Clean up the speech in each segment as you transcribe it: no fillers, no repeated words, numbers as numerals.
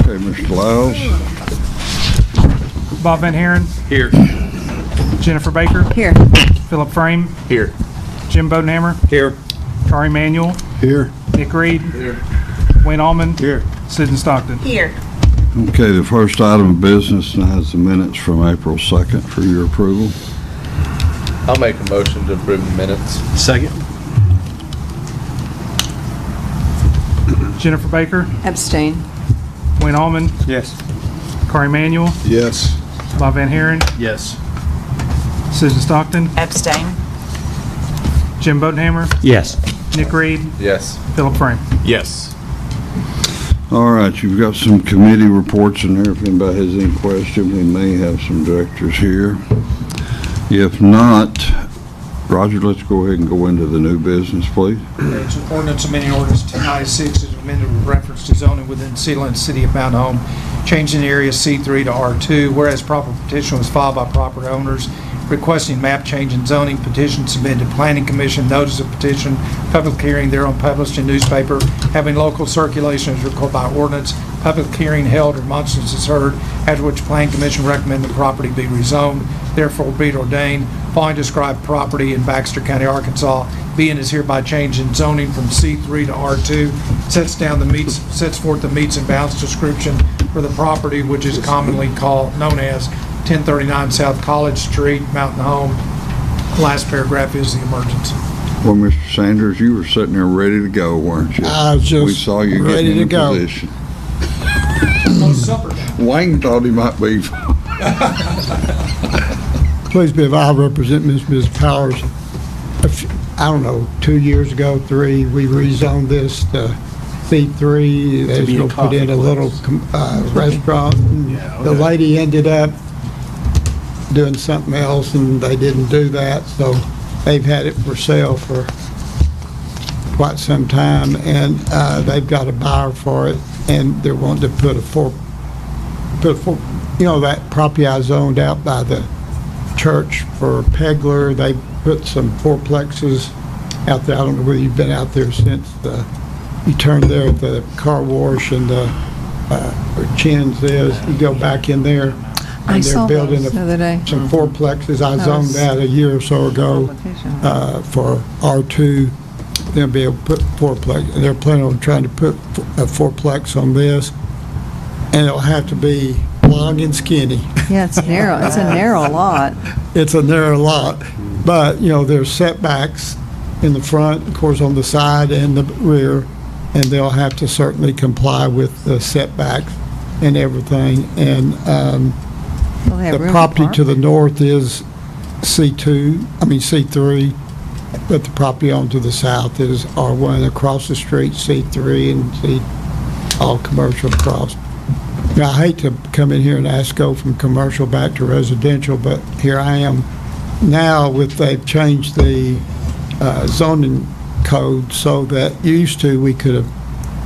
Okay, Mr. Lyles. Bob Van Haren, Here. Jennifer Baker, Here. Philip Frame, Here. Jim Bodenhammer, Here. Kari Manuel, Here. Nick Reed, Here. Wayne Allman, Here. Susan Stockton. Here. Okay, the first item of business now is the minutes from April 2nd for your approval. I'll make a motion to approve the minutes. Second. Jennifer Baker, Abstain. Wayne Allman, Yes. Kari Manuel, Yes. Bob Van Haren, Yes. Susan Stockton, Abstain. Jim Bodenhammer, Yes. Nick Reed, Yes. Philip Frame. Yes. All right, you've got some committee reports in there. If anybody has any question, we may have some directors here. If not, Roger, let's go ahead and go into the new business, please. It's an ordinance amending ordinance 1096 is amended with reference to zoning within Sealand City of Mount Home, changing the area C3 to R2, whereas proper petition was filed by property owners requesting map change and zoning petition submitted to Planning Commission, notice of petition, public hearing thereon published in newspaper, having local circulation as required by ordinance, public hearing held, remonstrances heard, after which Planning Commission recommend the property be rezoned, therefore be it ordained, following described property in Baxter County, Arkansas, being is hereby changed in zoning from C3 to R2, sets forth the meets and bounds description for the property, which is commonly known as 1039 South College Street, Mountain Home. Last paragraph is the emergency. Well, Mr. Sanders, you were sitting there ready to go, weren't you? I was We just saw you ready getting to in go. position. Oh, supper time. Wayne thought he might be. Please be advised, I represent Ms. Powers. I don't know, 2 years ago, 3, we rezoned this to C3. They was be a going to put in coffee a little restaurant. And the lady ended up doing something else, and they didn't do that. So they've had it for sale for quite some time, and they've got a buyer for it, and they're wanting to put a that property I zoned out by the church for Pegler. They put some fourplexes out there. I don't know whether you've been out there since you turned there at the car wash and where Chin's is. You go back in there. I And saw they're building those the other day. some fourplexes. I That zoned was- that a year or so ago for R2. They'll be able to put fourplex. They're planning on trying to put a fourplex on this, and it'll have to be long and skinny. Yeah, it's narrow. It's a narrow lot. It's a narrow lot, but, there's setbacks in the front, of course, on the side and the rear, and they'll have to certainly comply with the setbacks and everything. And Will they have the room property park? to the north is C3, but the property on to the south is R1. Across the street, C3, and all commercial across. Now, I hate to come in here and go from commercial back to residential, but here I am now they've changed the zoning code so that used to we could have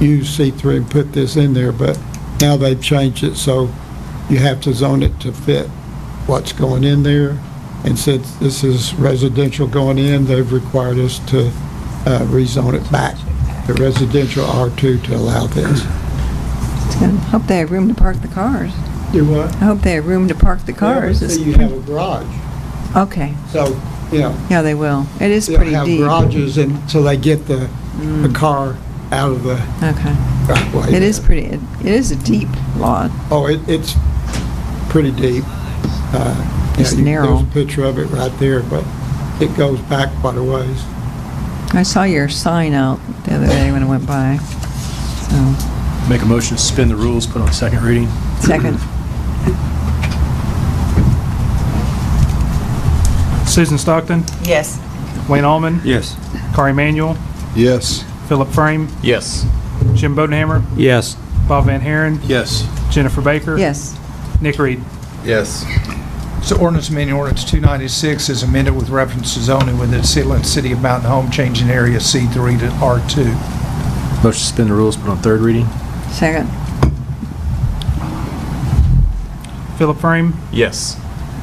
used C3 and put this in there, but now they've changed it so you have to zone it to fit what's going in there. And since this is residential going in, they've required us to rezone it back to residential R2 to allow this. It's good. Hope they have room to park the cars. Do what? I hope they have room to park the cars. Yeah, but It's see, you have a garage, Okay. so, Yeah, they will. It is they'll pretty have deep. garages, and so they get the car out of the Okay. driveway. It is pretty. It is a deep lot. Oh, it's pretty deep. It's narrow. There's a picture of it right there, but it goes back quite a ways. I saw your sign out the other day when I went by. So, Make a motion to suspend the rules, put on second reading. second. Susan Stockton, Yes. Wayne Allman, Yes. Kari Manuel, Yes. Philip Frame, Yes. Jim Bodenhammer, Yes. Bob Van Haren, Yes. Jennifer Baker, Yes. Nick Reed. Yes. So ordinance amending ordinance 296 is amended with reference to zoning within Sealand City of Mountain Home, changing area C3 to R2. Motion to suspend the rules, put on third reading. Second. Philip Frame, Yes.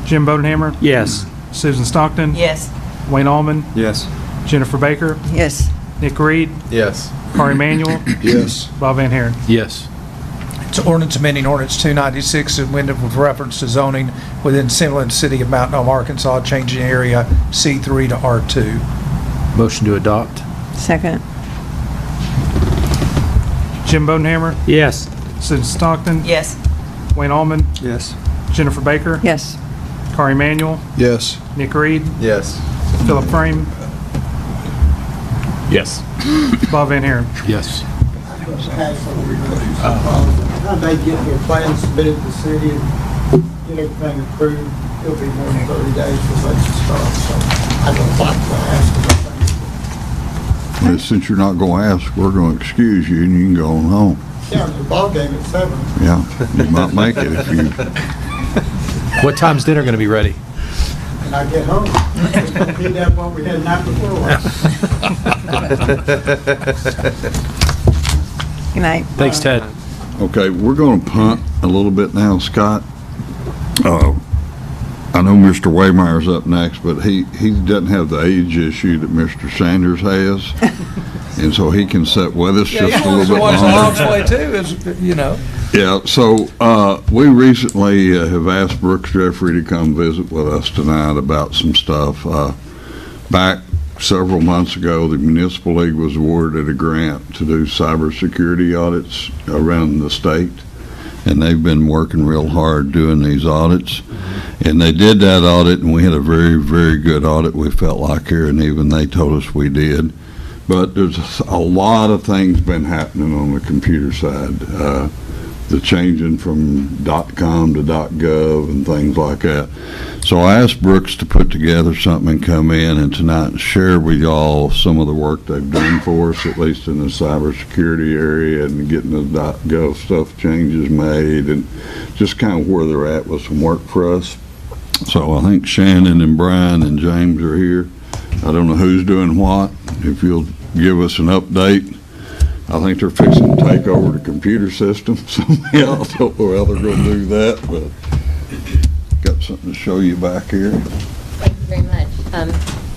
Jim Bodenhammer, Yes. Susan Stockton, Yes. Wayne Allman, Yes. Jennifer Baker, Yes. Nick Reed, Yes. Kari Manuel, Yes. Bob Van Haren. Yes. It's ordinance amending ordinance 296 amended with reference to zoning within Simmons City of Mountain Home, Arkansas, changing area C3 to R2. Motion to adopt? Second. Jim Bodenhammer, Yes. Susan Stockton, Yes. Wayne Allman, Yes. Jennifer Baker, Yes. Kari Emanuel, Yes. Nick Reed, Yes. Philip Frame, Yes. Bob Van Haren. Yes. They get their plans submitted to the city and get everything approved, it'll be more than 30 days before they can start, so I don't like to ask about things. And since you're not gonna ask, we're gonna excuse you and you can go on home. Yeah, the ball game at 7. Yeah, you might make it if you, What time's dinner going to be ready? And I get home. It's gonna be that what we had the night before. Good night. Thanks, Ted. okay, we're gonna punt a little bit now, Scott. I know Mr. Waymeyer's up next, but he doesn't have the age issue that Mr. Sanders has. And so he can sit with us just a little bit longer. play too, is, you know. Yeah, so we recently have asked Brooks Jeffrey to come visit with us tonight about some stuff. Back several months ago, the Municipal League was awarded a grant to do cybersecurity audits around the state, and they've been working real hard doing these audits. And they did that audit, and we had a very, very good audit, we felt like here, and even they told us we did. But there's a lot of things been happening on the computer side. The changing from .com to .gov and things like that. So I asked Brooks to put together something and come in and tonight share with y'all some of the work they've done for us, at least in the cybersecurity area, and getting the .gov stuff changes made and just kind of where they're at with some work for us. So I think Shannon and Brian and James are here. I don't know who's doing what. If you'll give us an update. I think they're fixing to take over the computer system somehow. I don't know how they're gonna do that, but got something to show you back here. Thank you very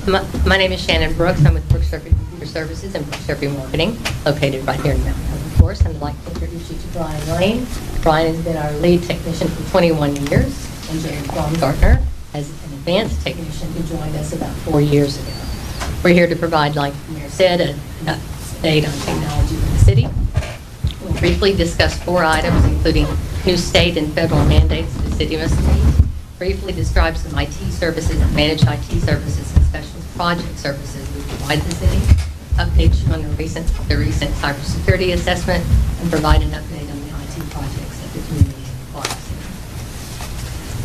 much. My name is Shannon Brooks. I'm with Brooks Jeffrey Computer Services and Brooks Jeffrey Marketing, located right here in Mountain Home, of course. And I'd like to introduce you to Brian Lane. Brian has been our lead technician for 21 years, and Jerry Baumgartner as an advanced technician who joined us about 4 years ago. We're here to provide, like the mayor said, an update on technology in the city. We'll briefly discuss 4 items, including new state and federal mandates the city must meet. Briefly describe some IT services and managed IT services and special project services we provide the city. Update you on the recent cybersecurity assessment, and provide an update on the IT projects that the community requires.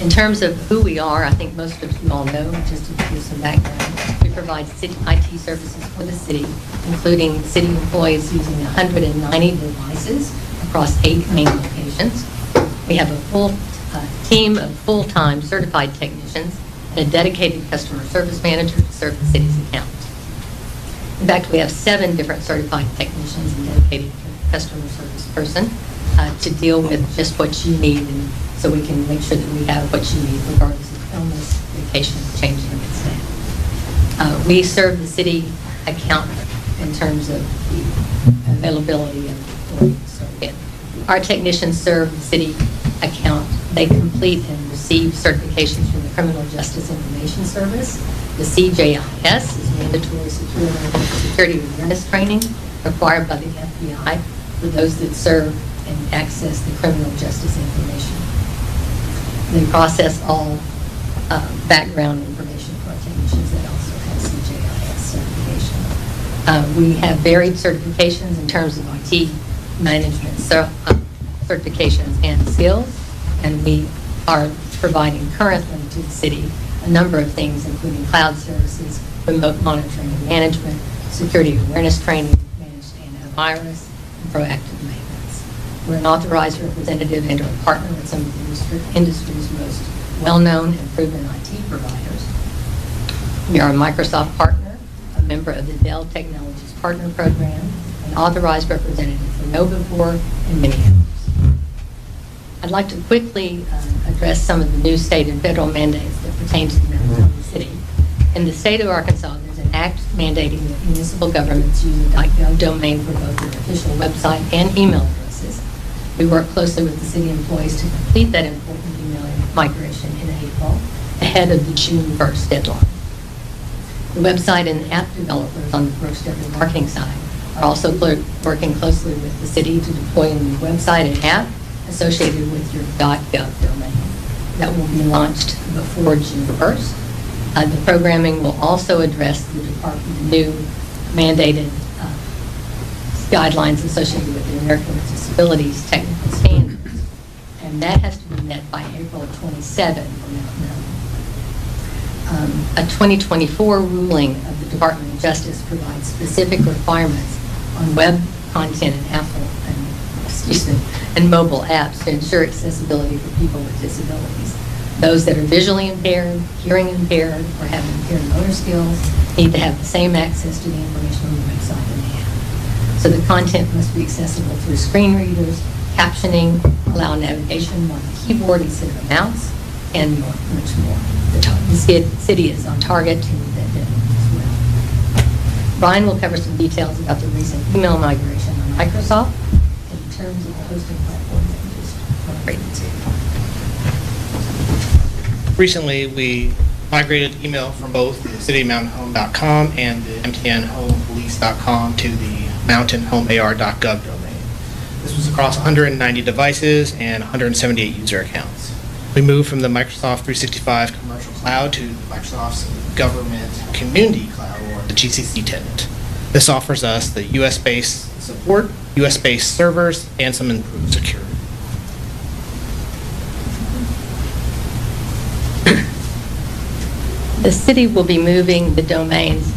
In terms of who we are, I think most of you all know, just to give you some background, we provide city IT services for the city, including city employees using 190 devices across 8 main locations. We have a full team of full-time certified technicians and a dedicated customer service manager to serve the city's accounts. In fact, we have 7 different certified technicians and dedicated customer service person to deal with just what you need, and so we can make sure that we have what you need regardless of illness, vacation, changing of staff. We serve the city account in terms of the availability of employees. So again, our technicians serve the city account. They complete and receive certifications from the Criminal Justice Information Service. The CJIS is mandatory security awareness training required by the FBI for those that serve and access the criminal justice information. They process all background information for our technicians that also have CJIS certification. We have varied certifications in terms of IT management certifications and skills, and we are providing currently to the city a number of things, including cloud services, remote monitoring and management, security awareness training, managed antivirus, and proactive maintenance. We're an authorized representative and a partner with some of the industry's most well-known and proven IT providers. We are a Microsoft partner, a member of the Dell Technologies Partner Program, an authorized representative for KnowBe4, and many others. I'd like to quickly address some of the new state and federal mandates that pertain to the Mountain City. In the state of Arkansas, there's an act mandating that municipal governments use a .gov domain for both their official website and email addresses. We worked closely with the city employees to complete that important email migration in April, ahead of the June 1st deadline. The website and app developers on the Brooks Derby marketing side are also working closely with the city to deploy a new website and app associated with your .gov domain that will be launched before June 1st. The programming will also address the department's new mandated guidelines associated with the American with Disabilities Technical Standards, and that has to be met by April 27 for Mountain Home. A 2024 ruling of the Department of Justice provides specific requirements on web content and mobile apps to ensure accessibility for people with disabilities. Those that are visually impaired, hearing impaired, or have impaired motor skills need to have the same access to the information on the website and the app. So the content must be accessible through screen readers, captioning, allow navigation on the keyboard instead of a mouse, and much more. The city is on target to meet that deadline as well. Brian will cover some details about the recent email migration on Microsoft in terms of the hosting platform that we just migrated to. Recently, we migrated email from both the citymountainhome.com and the mtnhomepolice.com to the mountainhomear.gov domain. This was across 190 devices and 178 user accounts. We moved from the Microsoft 365 Commercial Cloud to Microsoft's Government Community Cloud, or the GCC tenant. This offers us the US-based support, US-based servers, and some improved security. The city will be moving the domains,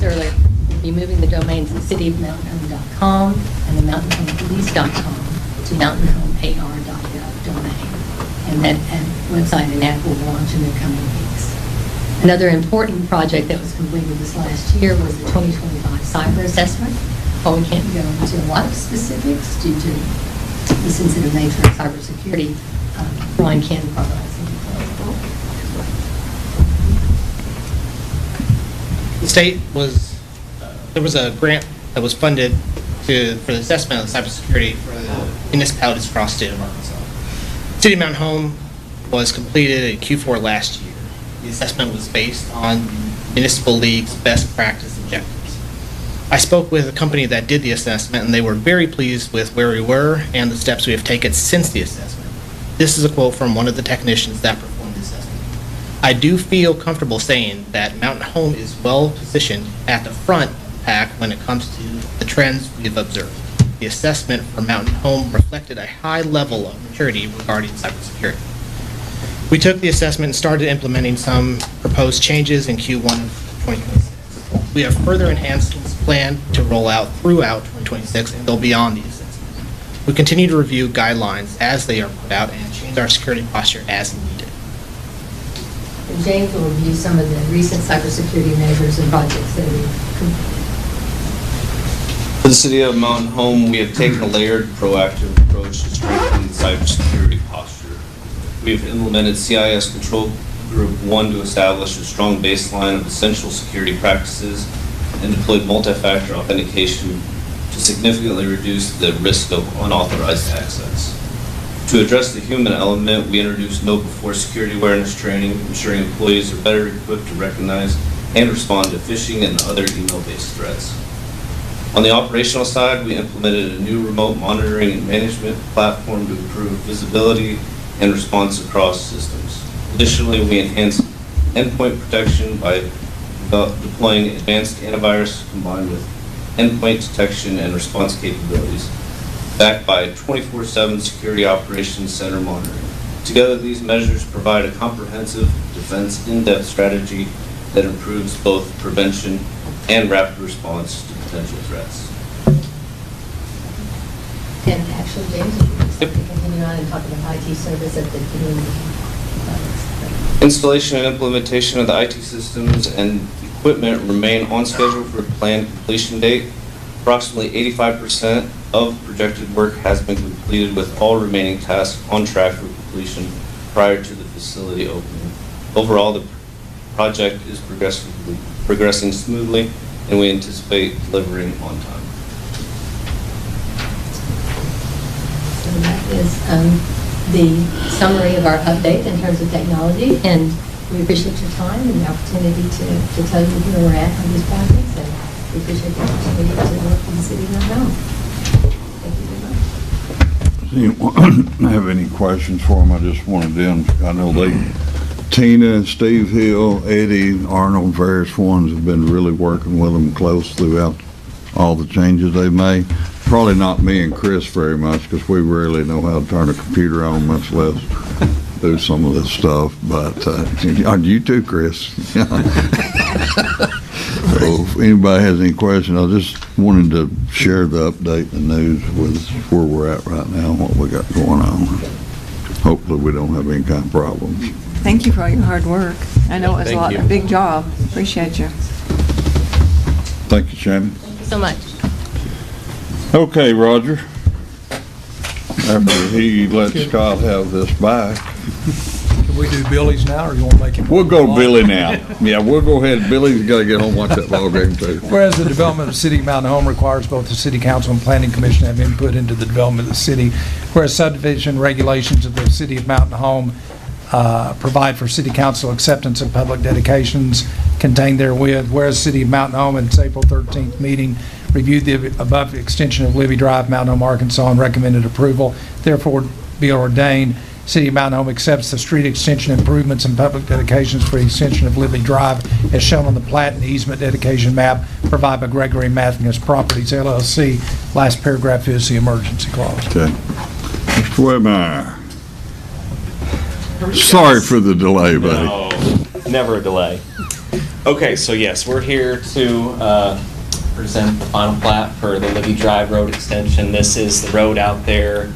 earlier, will be moving the domains of cityofmountainhome.com and the mountainhomepolice.com to mountainhomear.gov domain. And that website and app will launch in the coming weeks. Another important project that was completed this last year was the 2025 cyber assessment. While we can't go into a lot of specifics due to the sensitive nature of cybersecurity, Brian can provide some details. The state was, there was a grant that was funded for the assessment of cybersecurity for the municipalities across the state of Arkansas. City of Mountain Home was completed in Q4 last year. The assessment was based on Municipal League's best practice objectives. I spoke with a company that did the assessment, and they were very pleased with where we were and the steps we have taken since the assessment. This is a quote from one of the technicians that performed the assessment. I do feel comfortable saying that Mountain Home is well positioned at the front of the pack when it comes to the trends we've observed. The assessment for Mountain Home reflected a high level of maturity regarding cybersecurity. We took the assessment and started implementing some proposed changes in Q1 of 2026. We have further enhancements planned to roll out throughout 2026 and go beyond the assessment. We continue to review guidelines as they are put out and change our security posture as needed. And James will review some of the recent cybersecurity measures and projects that we've completed. For the City of Mountain Home, we have taken a layered, proactive approach to strengthening the cybersecurity posture. We have implemented CIS Control Group 1 to establish a strong baseline of essential security practices and deployed multi-factor authentication to significantly reduce the risk of unauthorized access. To address the human element, we introduced know-before security awareness training, ensuring employees are better equipped to recognize and respond to phishing and other email-based threats. On the operational side, we implemented a new remote monitoring and management platform to improve visibility and response across systems. Additionally, we enhanced endpoint protection by deploying advanced antivirus combined with endpoint detection and response capabilities, backed by 24/7 Security Operations Center monitoring. Together, these measures provide a comprehensive defense in-depth strategy that improves both prevention and rapid response to potential threats. And actually, James, if you would like to continue on and talk about IT service at the community. Installation and implementation of the IT systems and equipment remain on schedule for planned completion date. Approximately 85% of projected work has been completed, with all remaining tasks on track for completion prior to the facility opening. Overall, the project is progressing smoothly, and we anticipate delivering on time. is the summary of our update in terms of technology, and we appreciate your time and the opportunity to tell you where we're at on these projects, and we appreciate the opportunity to work with the city of Mount Hope. Thank you very much. Does anyone have any questions for them? I just wanted them, I know Tina, Steve Hill, Eddie, Arnold, various ones have been really working with them close throughout all the changes they've made. Probably not me and Chris very much, because we rarely know how to turn a computer on, much less do some of this stuff, but you too, Chris. So if anybody has any questions, I just wanted to share the update and the news with where we're at right now, what we got going on. Hopefully we don't have any kind of problems. Thank you for all your hard work. I know it was Thank you. a big job. Appreciate you. Thank you, Shannon. Thank you so much. Okay, Roger. After he lets Scott have this back, Can we do Billy's now, or you want to make him? we'll go to Billy now. Yeah, we'll go ahead. Billy's got to get home and watch that ball game too. Whereas the development of the city of Mountain Home requires both the city council and planning commission to have input into the development of the city, whereas subdivision regulations of the city of Mountain Home provide for city council acceptance of public dedications contained therewith, whereas city of Mountain Home in its April 13th meeting reviewed the above extension of Libby Drive, Mountain Home, Arkansas, and recommended approval. Therefore, be ordained, City of Mountain Home accepts the street extension improvements and public dedications for the extension of Libby Drive as shown on the plat and easement dedication map provided by Gregory Mathews Properties, LLC. Last paragraph is the emergency clause. Okay. Mr. Webmeyer. Sorry for the delay, buddy. No, never a delay. Okay, so yes, we're here to present the final plat for the Libby Drive Road extension. This is the road out there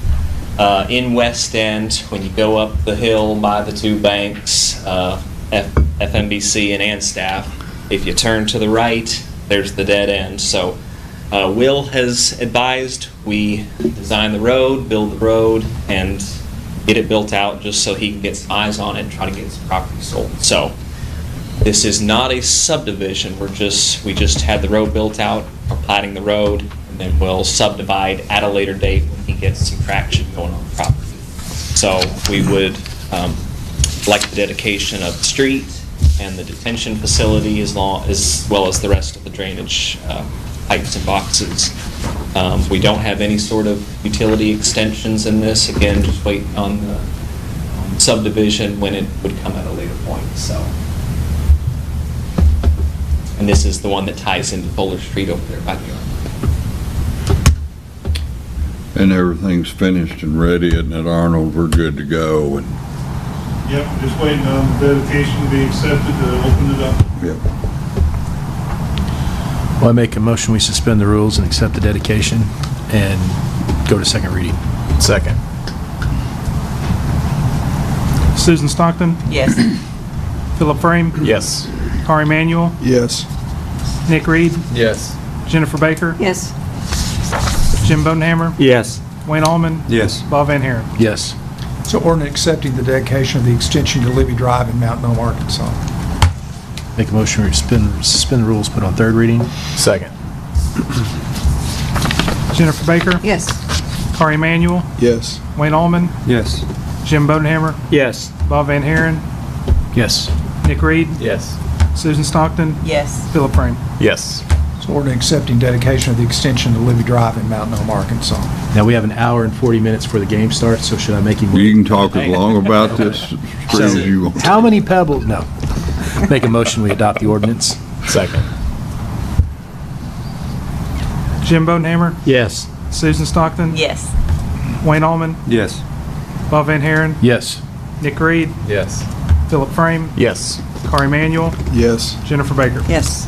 in West End. When you go up the hill by the two banks, FMBC and Anstaff, if you turn to the right, there's the dead end. So Will has advised we design the road, build the road, and get it built out just so he can get some eyes on it and try to get his property sold. So this is not a subdivision. We just had the road built out, we're platting the road, and then we'll subdivide at a later date when he gets some traction going on the property. So we would like the dedication of the street and the detention facility as well as the rest of the drainage pipes and boxes. We don't have any sort of utility extensions in this. Again, just waiting on the subdivision when it would come at a later point. So, and this is the one that ties into Fuller Street over there by the yard. And everything's finished and ready, isn't it, Arnold? We're good to go. And Yep, just waiting on the dedication to be accepted to open it up. yep. Well, I make a motion, we suspend the rules and accept the dedication and go to second reading. Second. Susan Stockton, Yes. Philip Frame, Yes. Carr Emanuel, Yes. Nick Reed, Yes. Jennifer Baker, Yes. Jim Bodenhammer, Yes. Wayne Allman, Yes. Bob Van Haren. Yes. So ordinance accepting the dedication of the extension to Libby Drive in Mountain Home, Arkansas. Make a motion, we suspend the rules, put on third reading. Second. Jennifer Baker, Yes. Carr Emanuel, Yes. Wayne Allman, Yes. Jim Bodenhammer, Yes. Bob Van Haren, Yes. Nick Reed, Yes. Susan Stockton, Yes. Philip Frame. Yes. So ordinance accepting dedication of the extension to Libby Drive in Mountain Home, Arkansas. Now, we have an hour and 40 minutes before the game starts, so should I make him You wait? can talk as long about this as you want. How many pebbles? No. Make a motion, we adopt the ordinance. Second. Jim Bodenhammer, Yes. Susan Stockton, Yes. Wayne Allman, Yes. Bob Van Haren, Yes. Nick Reed, Yes. Philip Frame, Yes. Carr Emanuel, Yes. Jennifer Baker. Yes.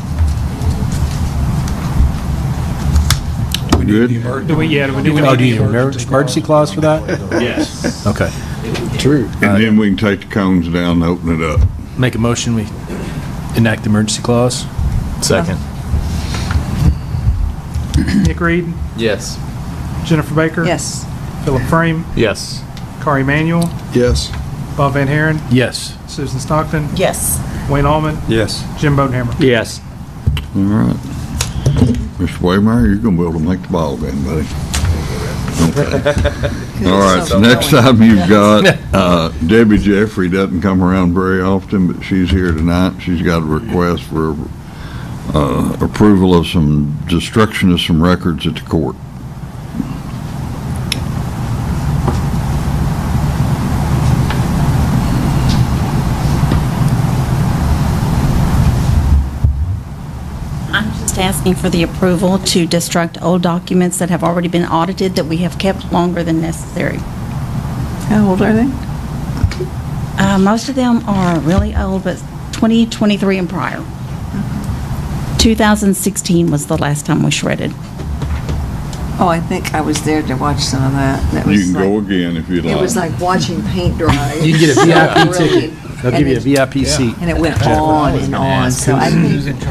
Good? Do we need Oh, do you need an emergency clause for that? Yes. Okay. True. And then we can take the cones down and open it up. Make a motion, we enact the emergency clause. Second. Nick Reed, Yes. Jennifer Baker, Yes. Philip Frame, Yes. Carr Emanuel, Yes. Bob Van Haren, Yes. Susan Stockton, Yes. Wayne Allman, Yes. Jim Bodenhammer. Yes. All right. Mr. Waymeyer, you're gonna be able to make the ball game, buddy. All right, so next time you've got, Debbie Jeffrey doesn't come around very often, but she's here tonight. She's got a request for approval of some destruction of some records at the court. I'm just asking for the approval to destruct old documents that have already been audited that we have kept longer than necessary. How old are they? Most of them are really old, but 2023 and prior. 2016 was the last time we shredded. Oh, I think I was there to watch some of that. That You was can go like- again if you'd like. It was like watching paint dry. You can get a VIP Really. ticket. They'll give you a VIP seat. And it went on and on, so I think,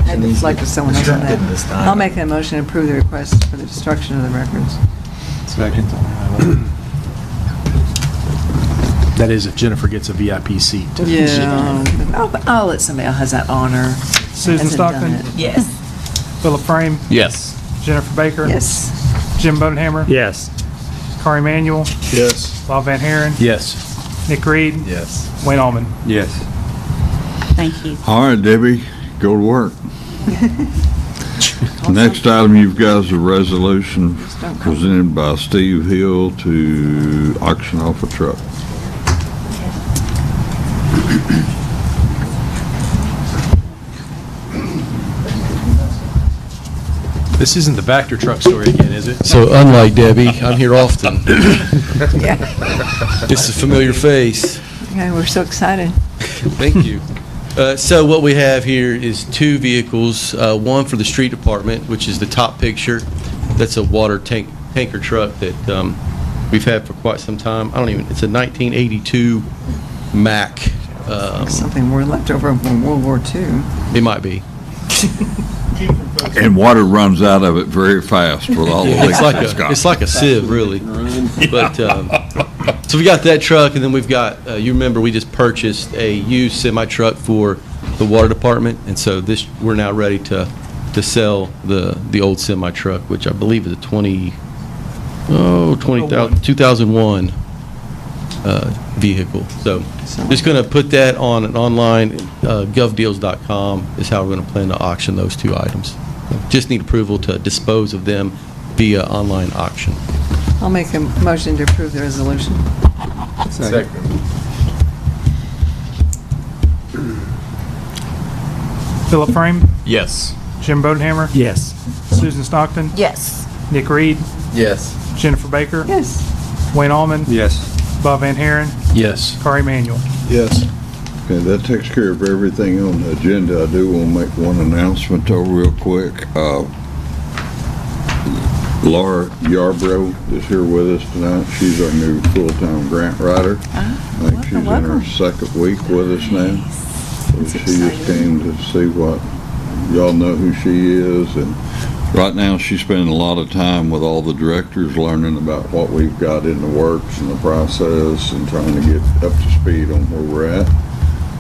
I'd just like someone else on that. I'll make a motion to approve the request for the destruction of the records. Second. That is if Jennifer gets a VIP seat. Yeah, I'll let somebody else has that honor. Susan Hasn't done Stockton? it. Yes. Philip Frame? Yes. Jennifer Baker? Yes. Jim Bodenhammer? Yes. Carl Emanuel? Yes. Bob Van Haren? Yes. Nick Reed? Yes. Wayne Allman? Yes. Thank you. All right, Debbie, go to work. Next item you've got is a resolution presented by Steve Hill to auction off a truck. This isn't the Vector truck story again, is it? So unlike Debbie, I'm here often. It's a familiar face. Yeah, we're so excited. Thank you. So what we have here is two vehicles, one for the street department, which is the top picture. That's a water tanker truck that we've had for quite some time. It's a 1982 Mack. Something we're left over from World War II. It might be. And water runs out of it very fast with all the leaks it's got. It's like a sieve, really. But, so we got that truck, and then we've got, you remember, we just purchased a used semi-truck for the water department, and so we're now ready to sell the old semi-truck, which I believe is a 2001 vehicle. So just going to put that on an online, govdeals.com is how we're going to plan to auction those two items. Just need approval to dispose of them via online auction. I'll make a motion to approve the resolution. Second. Philip Frame? Yes. Jim Bodenhammer? Yes. Susan Stockton? Yes. Nick Reed? Yes. Jennifer Baker? Yes. Wayne Allman? Yes. Bob Van Haren? Yes. Carl Emanuel? Yes. Okay, that takes care of everything on the agenda. I do want to make one announcement though real quick. Laura Yarbrough is here with us tonight. She's our new full-time grant writer. I think she's in her second week with us now. So she just came to see what, y'all know who she is, and right now she's spending a lot of time with all the directors learning about what we've got in the works and the process and trying to get up to speed on where we're at.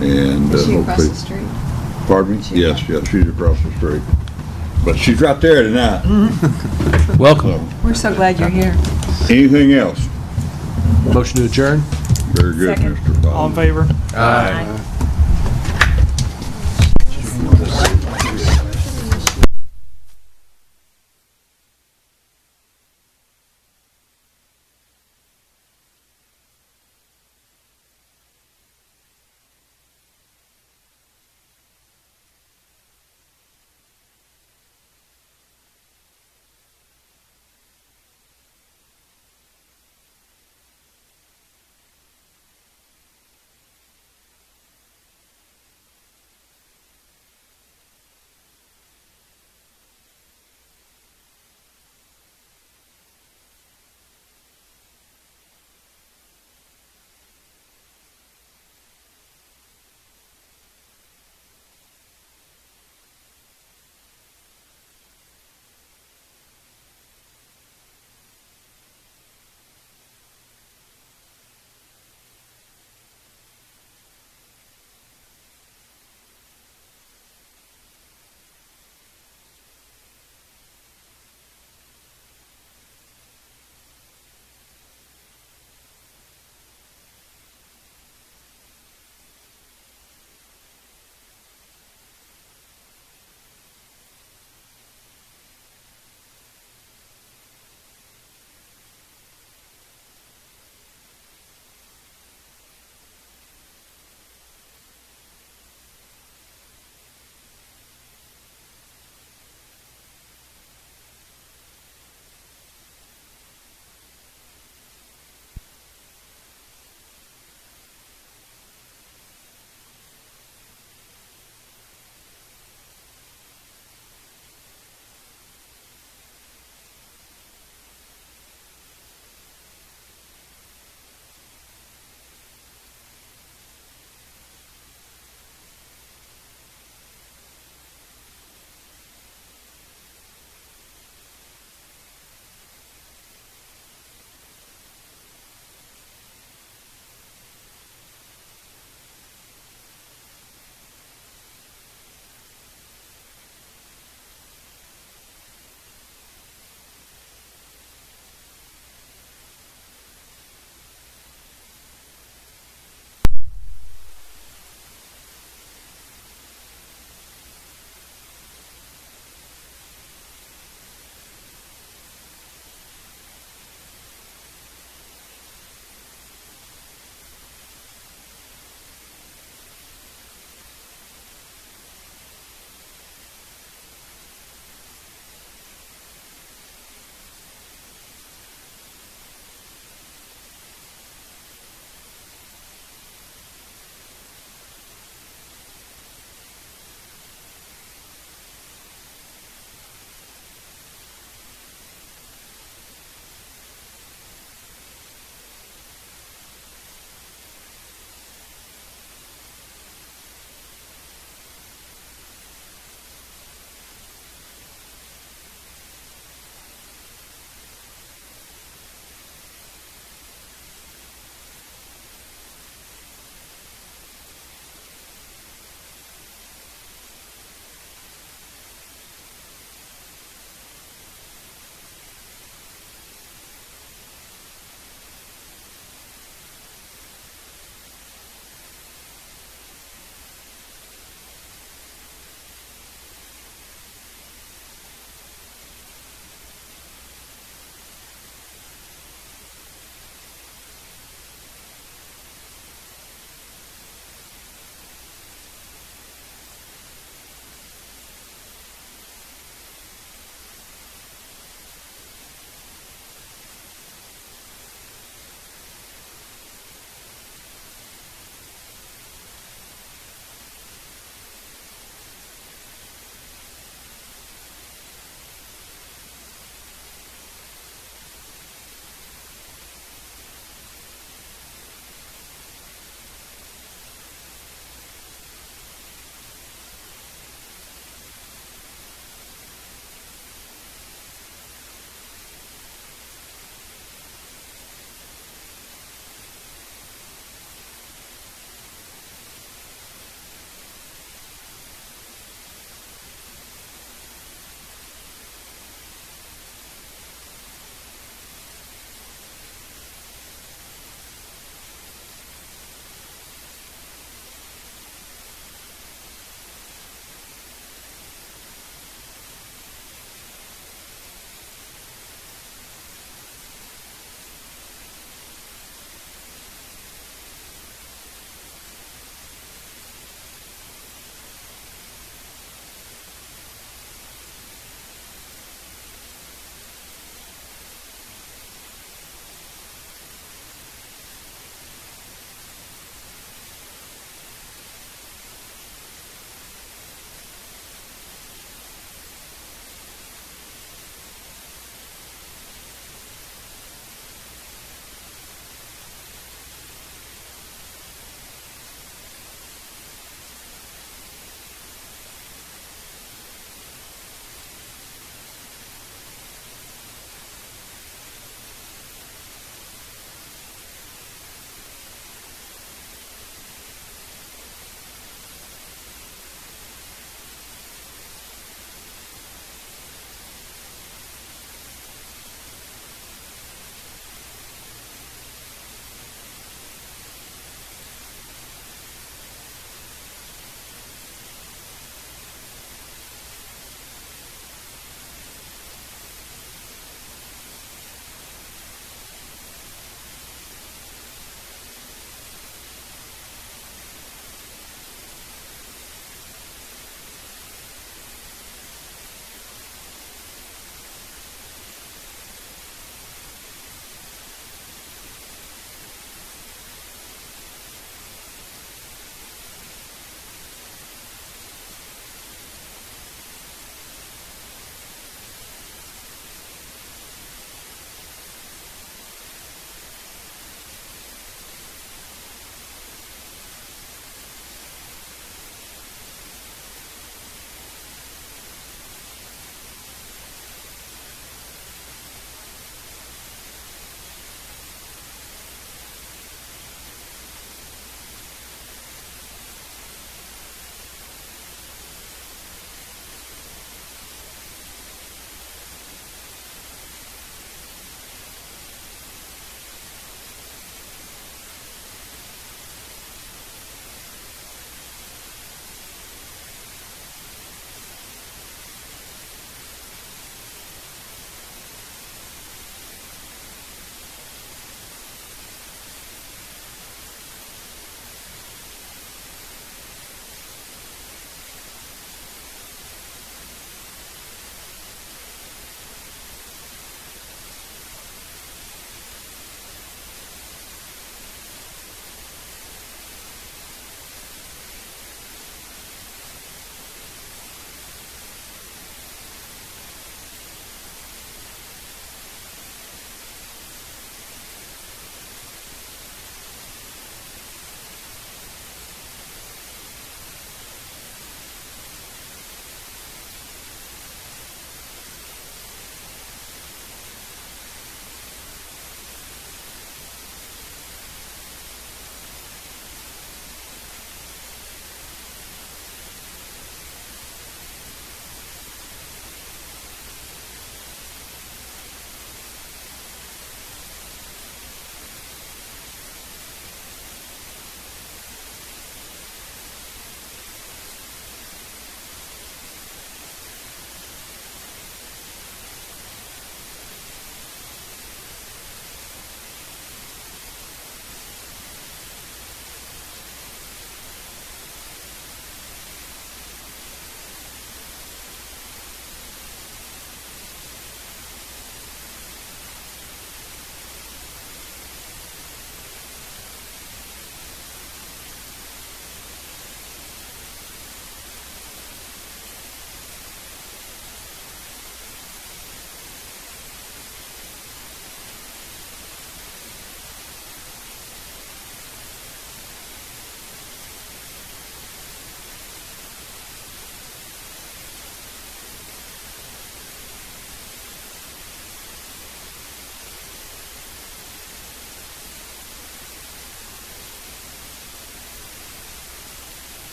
And Is she across hopefully- the street? Pardon me? Yes, she's across the street. But she's right there tonight. Welcome. We're so glad you're here. Anything else? Motion to adjourn? Very good, Second. Mr. Bob. All in favor? Aye.